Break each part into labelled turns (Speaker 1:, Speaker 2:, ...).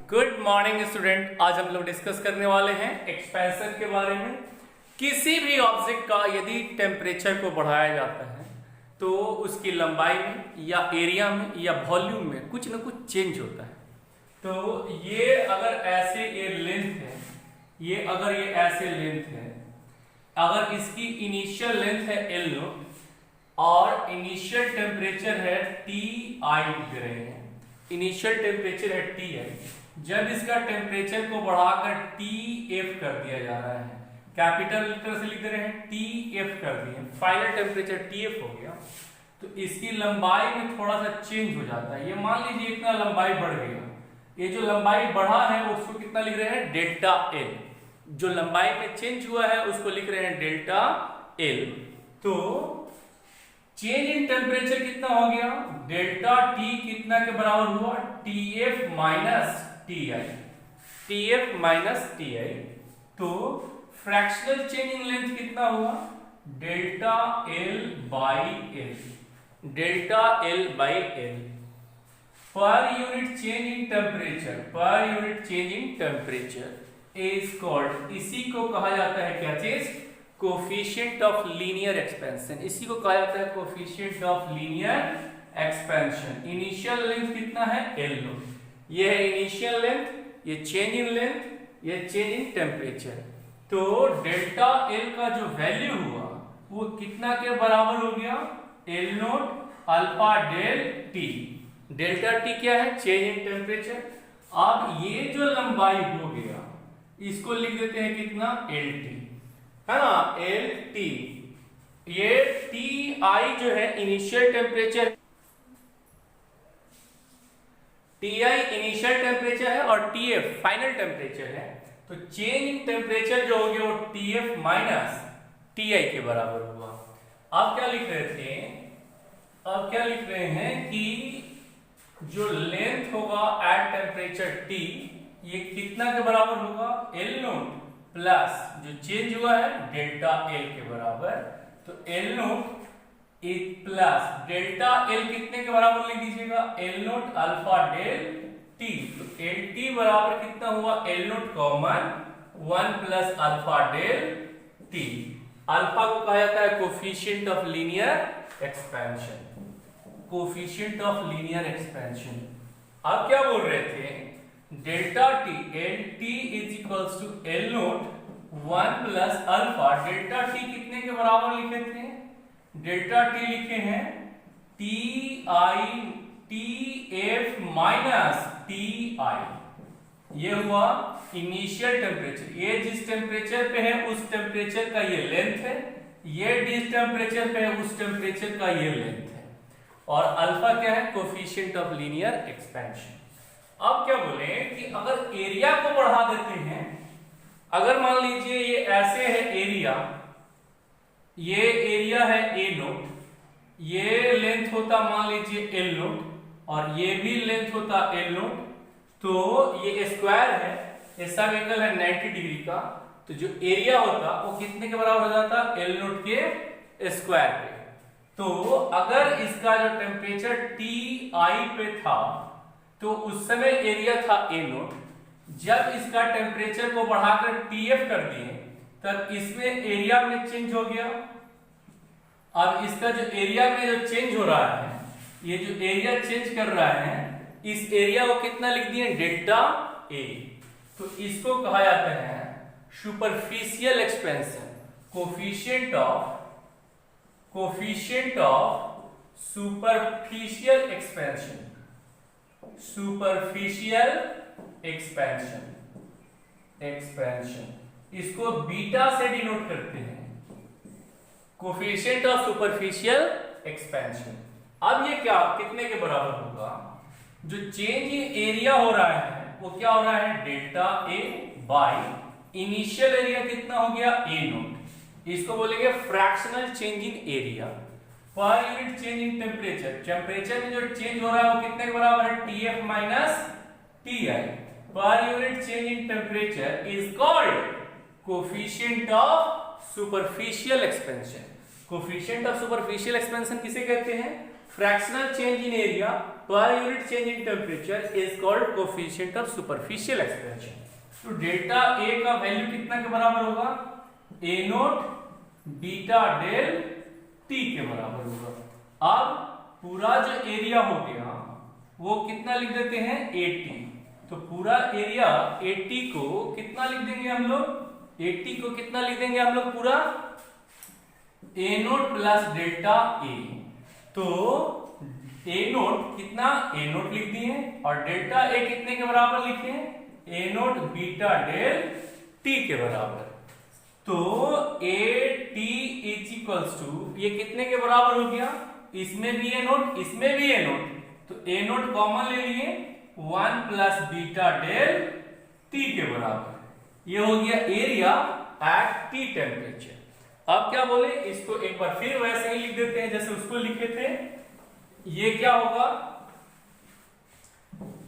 Speaker 1: Good morning student. आज हम लोग डिस्कस करने वाले हैं एक्सपेंशन के बारे में। किसी भी ऑब्जेक्ट का यदि टेम्परेचर को बढ़ाया जाता है तो उसकी लंबाई में या एरिया में या वॉल्यूम में कुछ ना कुछ चेंज होता है। तो ये अगर ऐसे ये लेंथ है, ये ऐसे लेंथ है, अगर इसकी इनिशियल लेंथ है एल और इनिशियल टेम्परेचर है टी आई लिख रहे हैं, इनिशियल टेम्परेचर है टी आई, जब इसका टेम्परेचर को बढ़ाकर टी एफ कर दिया जा रहा है, कैपिटल लेटर से लिख दे रहे हैं टी एफ कर दिए, फाइनल टेम्परेचर टी एफ हो गया, तो इसकी लंबाई में थोड़ा सा चेंज हो जाता है। ये मान लीजिए इतना लंबाई बढ़ गया, ये जो लंबाई बढ़ा है उसको कितना लिख रहे हैं डेल्टा एल, जो लंबाई में चेंज हुआ है उसको लिख रहे हैं डेल्टा एल। तो चेंज इन टेम्परेचर कितना हो गया, डेल्टा टी कितना के बराबर हुआ, T F minus T I, T F minus T आई। तो फ्रैक्शनल चेंज इन लेंथ कितना हुआ, delta L by L, delta L by L पर यूनिट चेंज इन टेम्परेचर, पर unit change in temperature is called, इसी को कहा जाता है क्या चीज, कोफिशिएंट ऑफ लीनियर एक्सपेंशन, इसी को कहा जाता है coefficient of linear expansion. Initial length कितना है एल नो, ये है इनिशियल लेंथ, ये चेंज इन लेंथ, ये चेंज इन टेम्परेचर। तो डेल्टा एल का जो वैल्यू हुआ वो कितना के बराबर हो गया, L naught alpha del T, delta T क्या है चेंज इन टेम्परेचर। अब ये जो लंबाई हो गया इसको लिख देते हैं कितना एल टी, है ना, एल टी। ये टी आई जो है initial temperature, T I initial temperature है और टी एफ फाइनल टेम्परेचर है। तो चेंज इन टेम्परेचर जो हो गया वो टी एफ माइनस टी आई के बराबर हुआ। अब क्या लिख रहे थे, अब क्या लिख रहे हैं कि जो लेंथ होगा एट टेम्परेचर टी, ये कितना के बराबर होगा, एल नोट प्लस जो चेंज हुआ है डेल्टा एल के बराबर। तो L naught plus delta L कितने के बराबर लिख दीजिएगा, L naught alpha del T. तो एल टी बराबर कितना हुआ, L naught common 1 plus alpha del T. Alpha को कहा जाता है coefficient of linear expansion, coefficient of linear expansion. अब क्या बोल रहे थे, delta T L T is equals to L naught 1 plus alpha, delta T कितने के बराबर लिखे थे, डेल्टा टी लिखे हैं T I T F minus T आई। ये हुआ इनिशियल टेम्परेचर, ये जिस टेम्परेचर पे है उस टेम्परेचर का ये लेंथ है, ये जिस टेम्परेचर पे है उस टेम्परेचर का ये लेंथ है, और अल्फा क्या है कोफिशिएंट ऑफ लीनियर एक्सपेंशन। अब क्या बोले कि अगर एरिया को बढ़ा देते हैं, अगर मान लीजिए ये ऐसे है एरिया, ये एरिया है ए नोट, ये लेंथ होता मान लीजिए एल नोट और ये भी लेंथ होता एल नोट, तो ये स्क्वायर है, ये सब एंगल है 90 डिग्री का, तो जो एरिया होता वो कितने के बराबर हो जाता, एल नोट के स्क्वायर पे। तो अगर इसका जो टेम्परेचर टी आई पे था तो उस समय एरिया था ए नोट, जब इसका टेम्परेचर को बढ़ाकर टी एफ कर दिए तब इसमें एरिया में चेंज हो गया। अब इसका जो एरिया में जो चेंज हो रहा है, ये जो एरिया चेंज कर रहा है, इस एरिया को कितना लिख दिए, डेल्टा ए। तो इसको कहा जाता है superficial expansion, coefficient of superficial expansion, superficial expansion, इसको बीटा से डिनोट करते हैं, कोफिशिएंट ऑफ सुपरफिशियल एक्सपेंशन। अब ये क्या कितने के बराबर होगा, जो चेंज इन एरिया हो रहा है वो क्या हो रहा है, delta A by initial area कितना हो गया, ए नोट, इसको बोलेंगे fractional change in area per unit change in temperature. Temperature में जो चेंज हो रहा है वो कितने के बराबर है, टी एफ माइनस टी आई पर unit change in temperature is called coefficient of superficial expansion. Coefficient of superficial expansion किसे कहते हैं, fractional change in area per unit change in temperature is called coefficient of superficial expansion. तो delta A का value कितना के बराबर होगा? ए naught beta del T के बराबर होगा। अब पूरा जो एरिया हो गया वो कितना लिख देते हैं? 80। तो पूरा एरिया 80 को कितना लिख देंगे हम लोग? 80 को कितना लिख देंगे हम लोग? पूरा ए नोट प्लस डेल्टा ए। तो ए नोट कितना? ए नोट लिख दिए और डेल्टा ए कितने के बराबर लिखे? A naught beta del T के बराबर। तो A T is equals to ये कितने के बराबर हो गया? इसमें भी ए नोट, इसमें भी ए नोट, तो ए नोट कॉमन ले लिए 1 प्लस बीटा डेल टी के बराबर। ये हो गया एरिया एट टी टेम्परेचर। अब क्या बोले? इसको एक बार फिर वैसे ही लिख देते हैं जैसे उसको लिखे थे। ये क्या होगा?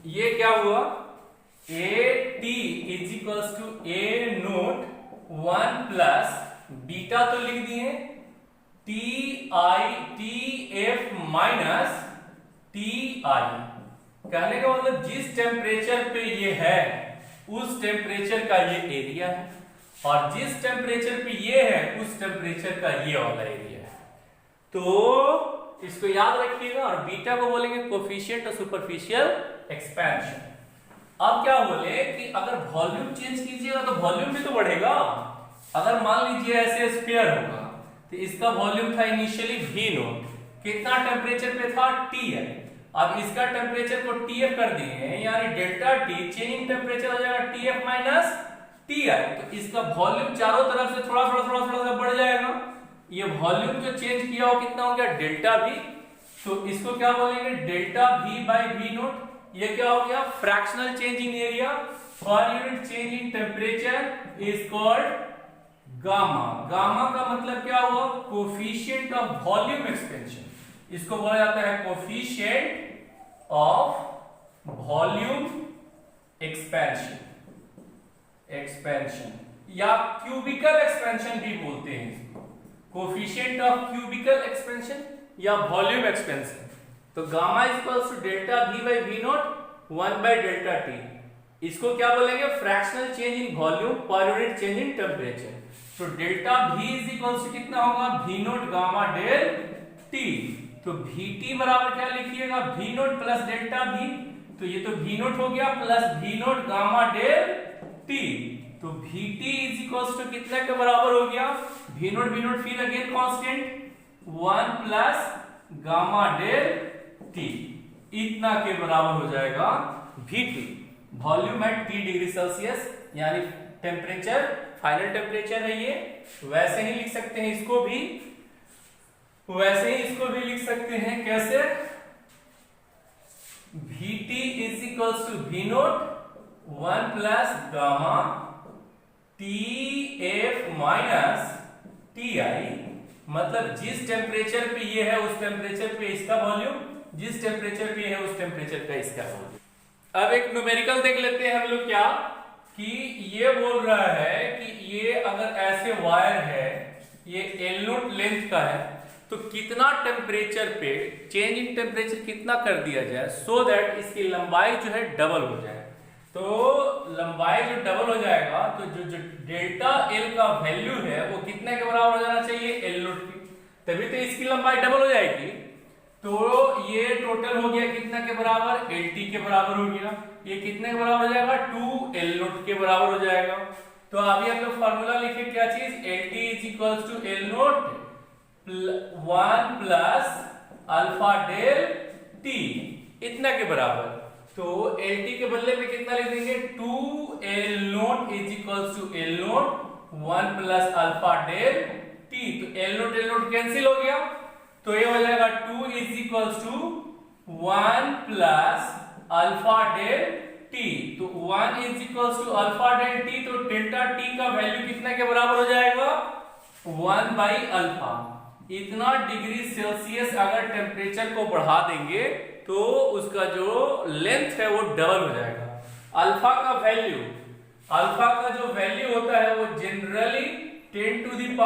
Speaker 1: ये क्या हुआ? A T is equals to A naught 1 plus beta तो लिख दिए T I T F minus T I. कहने का मतलब जिस टेम्परेचर पे ये है उस टेम्परेचर का ये एरिया है और जिस टेम्परेचर पे ये है उस टेम्परेचर का ये वाला एरिया है। तो इसको याद रखिएगा और बीटा को बोलेंगे कोफिशिएंट ऑफ सुपरफिशियल एक्सपेंशन। अब क्या बोले कि अगर वॉल्यूम चेंज कीजिएगा तो वॉल्यूम भी तो बढ़ेगा। अगर मान लीजिए ऐसे स्फीयर होगा तो इसका वॉल्यूम था इनिशियली वी नोट, कितना टेम्परेचर पे था? टी है। अब इसका टेम्परेचर को टीएफ कर दिए हैं, यानी डेल्टा टी चेंजिंग टेम्परेचर हो जाएगा टीएफ माइनस टी आई। तो इसका वॉल्यूम चारों तरफ से थोड़ा थोड़ा बढ़ जाएगा। ये वॉल्यूम जो चेंज किया हो कितना हो गया? Delta V. तो इसको क्या बोलेंगे? Delta V by V naught. ये क्या हो गया? Fractional change in area per unit change in temperature is called gamma. Gamma का मतलब क्या हुआ? Coefficient of volume expansion. इसको बोला जाता है कोफिशिएंट ऑफ वॉल्यूम एक्सपेंशन या क्यूबिकल एक्सपेंशन भी बोलते हैं इसको। कोफिशिएंट ऑफ क्यूबिकल एक्सपेंशन या वॉल्यूम एक्सपेंशन। तो gamma equals to delta V by we not 1 by delta T. इसको क्या बोलेंगे? Fractional change in volume per unit change in temperature. तो delta V is equals to कितना होगा? V naught gamma del T. तो V T बराबर क्या लिखिएगा? V naught plus delta V. तो ये तो वी नोट हो गया plus V naught gamma del T. तो V T is equals to कितना के बराबर हो गया? वी नोट फिर again constant 1 plus gamma del T, इतना के बराबर हो जाएगा we T. Volume at T degree Celsius यानी टेम्परेचर, फाइनल टेम्परेचर है ये। वैसे ही लिख सकते हैं इसको भी, वैसे ही इसको भी लिख सकते हैं। कैसे? V T is equals to V naught 1 plus gamma T F minus T I. मतलब जिस टेम्परेचर पे ये है उस टेम्परेचर पे इसका वॉल्यूम, जिस टेम्परेचर पे है उस टेम्परेचर का इसका वॉल्यूम। अब एक न्यूमेरिकल देख लेते हैं हम लोग क्या कि ये बोल रहा है कि ये अगर ऐसे वायर है, ये एल नोट लेंथ का है, तो कितना टेम्परेचर पे चेंज इन टेम्परेचर कितना कर दिया जाए सो दैट इसकी लंबाई जो है डबल हो जाए। तो लंबाई जो डबल हो जाएगा तो जो डेल्टा एल का वैल्यू है वो कितने के बराबर हो जाना चाहिए? एल नोट की, तभी तो इसकी लंबाई डबल हो जाएगी। तो ये टोटल हो गया कितना के बराबर? एल टी के बराबर हो गया। ये कितने के बराबर हो जाएगा? 2 एल नोट के बराबर हो जाएगा। तो अभी हम लोग फॉर्मूला लिखे क्या चीज? L T is equals to L naught 1 plus alpha del T, इतना के बराबर। तो एल टी के बदले में कितना लिख देंगे? 2 L naught is equals to L naught 1 plus alpha del T. तो एल नोट कैंसिल हो गया, तो ये हो जाएगा 2 is equals to 1 plus alpha del T. तो 1 is equals to alpha del T, तो डेल्टा टी का वैल्यू कितने के बराबर हो जाएगा? 1 बाई अल्फा। इतना डिग्री सेल्सियस अगर टेम्परेचर को बढ़ा देंगे तो उसका जो लेंथ है वो डबल हो जाएगा। अल्फा का जो वैल्यू होता है वो जनरली 10⁻⁻⁵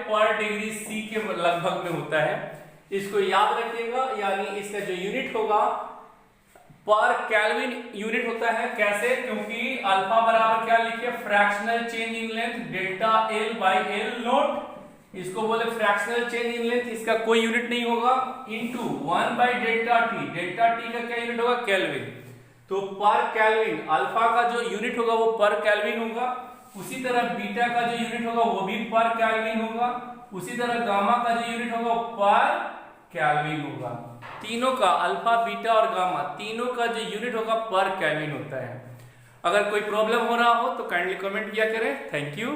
Speaker 1: पर डिग्री सी के लगभग में होता है। इसको याद रखिएगा, यानी इसका जो यूनिट होगा पर केल्विन यूनिट होता है। कैसे? क्योंकि अल्फा बराबर क्या लिखे, fractional change in length delta L by L note, इसको बोले फ्रैक्शनल चेंज इन लेंथ, इसका कोई यूनिट नहीं होगा, into 1 by delta T. Delta T का क्या यूनिट होगा, केल्विन। तो पर केल्विन अल्फा का जो यूनिट होगा वो पर केल्विन होगा, उसी तरह बीटा का जो यूनिट होगा वो भी पर केल्विन होगा, उसी तरह गामा का जो यूनिट होगा वो पर केल्विन होगा। तीनों का, अल्फा बीटा और गामा, तीनों का जो यूनिट होगा पर केल्विन होता है। अगर कोई प्रॉब्लम हो रहा हो तो काइंडली कमेंट किया करें। Thank you.